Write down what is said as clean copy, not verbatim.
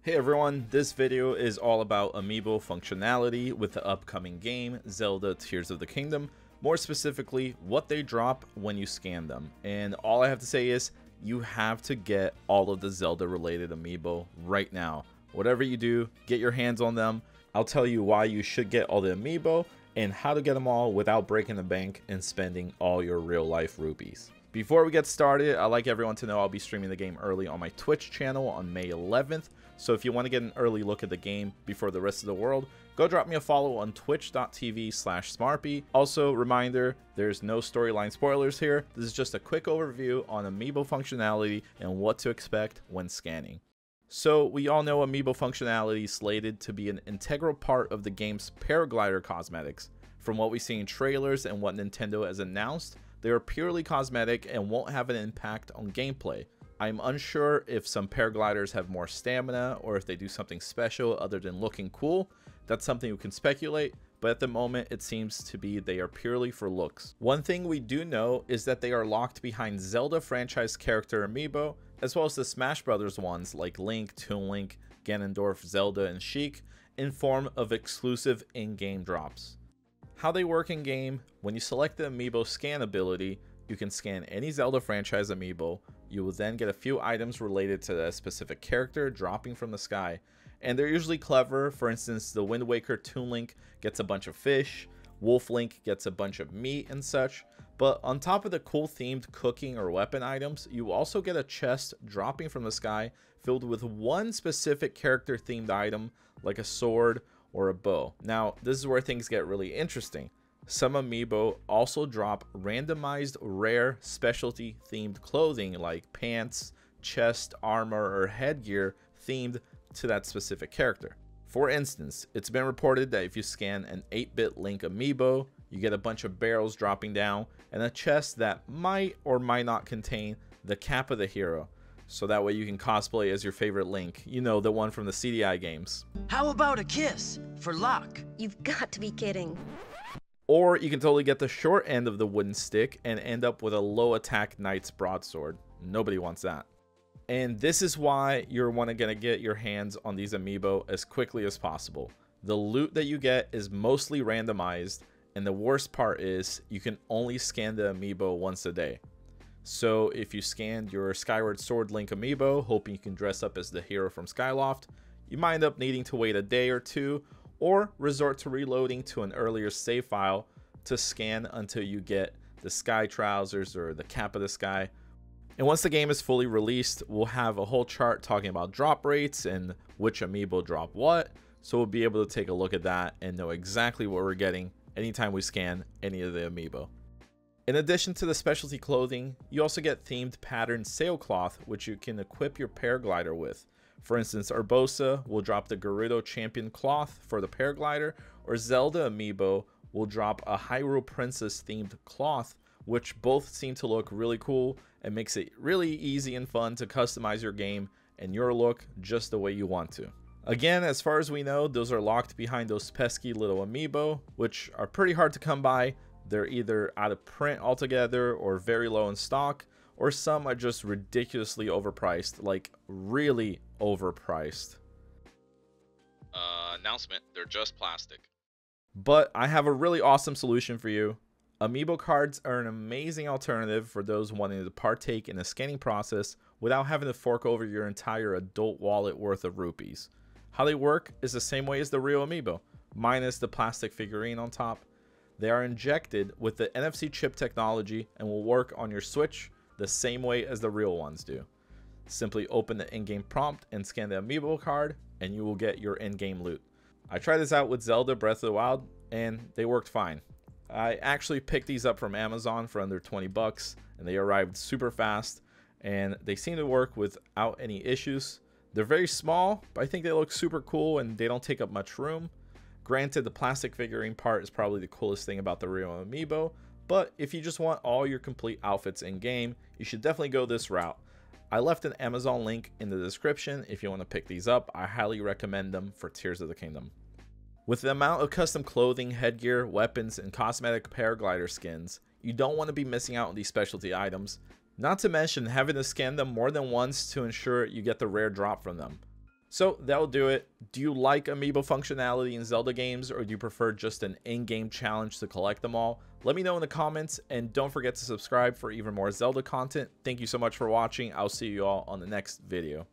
Hey everyone, this video is all about Amiibo functionality with the upcoming game, Zelda Tears of the Kingdom. More specifically, what they drop when you scan them. And all I have to say is, you have to get all of the Zelda related Amiibo right now. Whatever you do, get your hands on them. I'll tell you why you should get all the Amiibo and how to get them all without breaking the bank and spending all your real life rupees. Before we get started, I'd like everyone to know I'll be streaming the game early on my Twitch channel on May 11th. So if you want to get an early look at the game before the rest of the world, go drop me a follow on twitch.tv/smarpy. Also, reminder, there's no storyline spoilers here. This is just a quick overview on Amiibo functionality and what to expect when scanning. So we all know Amiibo functionality is slated to be an integral part of the game's paraglider cosmetics. From what we see in trailers and what Nintendo has announced, they are purely cosmetic and won't have an impact on gameplay. I'm unsure if some paragliders have more stamina or if they do something special other than looking cool. That's something we can speculate, but at the moment it seems to be they are purely for looks. One thing we do know is that they are locked behind Zelda franchise character Amiibo, as well as the Smash Brothers ones like Link, Toon Link, Ganondorf, Zelda, and Sheik, in form of exclusive in-game drops. How they work in-game: when you select the Amiibo scan ability, you can scan any Zelda franchise Amiibo. You will then get a few items related to that specific character dropping from the sky, and they're usually clever. For instance, the Wind Waker Toon Link gets a bunch of fish, Wolf Link gets a bunch of meat and such. But on top of the cool themed cooking or weapon items, you also get a chest dropping from the sky filled with one specific character themed item like a sword or a bow. Now, this is where things get really interesting. Some Amiibo also drop randomized rare specialty themed clothing like pants, chest, armor, or headgear themed to that specific character. For instance, it's been reported that if you scan an 8-bit Link Amiibo, you get a bunch of barrels dropping down and a chest that might or might not contain the cap of the hero. So that way you can cosplay as your favorite Link, you know, the one from the CDI games. How about a kiss for luck? You've got to be kidding. Or you can totally get the short end of the wooden stick and end up with a low attack knight's broadsword. Nobody wants that. And this is why you're gonna get your hands on these Amiibo as quickly as possible. The loot that you get is mostly randomized, and the worst part is you can only scan the Amiibo once a day. So if you scanned your Skyward Sword Link Amiibo hoping you can dress up as the hero from Skyloft, you might end up needing to wait a day or two, or resort to reloading to an earlier save file to scan until you get the sky trousers or the cap of the sky. And once the game is fully released, we'll have a whole chart talking about drop rates and which Amiibo drop what, so we'll be able to take a look at that and know exactly what we're getting anytime we scan any of the Amiibo. In addition to the specialty clothing, you also get themed patterned sailcloth, which you can equip your paraglider with. For instance, Urbosa will drop the Gerudo Champion cloth for the paraglider, or Zelda Amiibo will drop a Hyrule Princess themed cloth, which both seem to look really cool and makes it really easy and fun to customize your game and your look just the way you want to. Again, as far as we know, those are locked behind those pesky little Amiibo, which are pretty hard to come by. They're either out of print altogether or very low in stock, or some are just ridiculously overpriced, like really overpriced. Announcement, they're just plastic. But I have a really awesome solution for you. Amiibo cards are an amazing alternative for those wanting to partake in the scanning process without having to fork over your entire adult wallet worth of rupees. How they work is the same way as the real Amiibo, minus the plastic figurine on top. They are injected with the NFC chip technology and will work on your Switch the same way as the real ones do. Simply open the in-game prompt and scan the Amiibo card and you will get your in-game loot. I tried this out with Zelda Breath of the Wild and they worked fine. I actually picked these up from Amazon for under 20 bucks and they arrived super fast and they seem to work without any issues. They're very small, but I think they look super cool and they don't take up much room. Granted, the plastic figurine part is probably the coolest thing about the real Amiibo, but if you just want all your complete outfits in game, you should definitely go this route. I left an Amazon link in the description if you want to pick these up. I highly recommend them for Tears of the Kingdom. With the amount of custom clothing, headgear, weapons, and cosmetic paraglider skins, you don't want to be missing out on these specialty items, not to mention having to scan them more than once to ensure you get the rare drop from them. So that'll do it. Do you like Amiibo functionality in Zelda games, or do you prefer just an in-game challenge to collect them all? Let me know in the comments, and don't forget to subscribe for even more Zelda content. Thank you so much for watching. I'll see you all on the next video.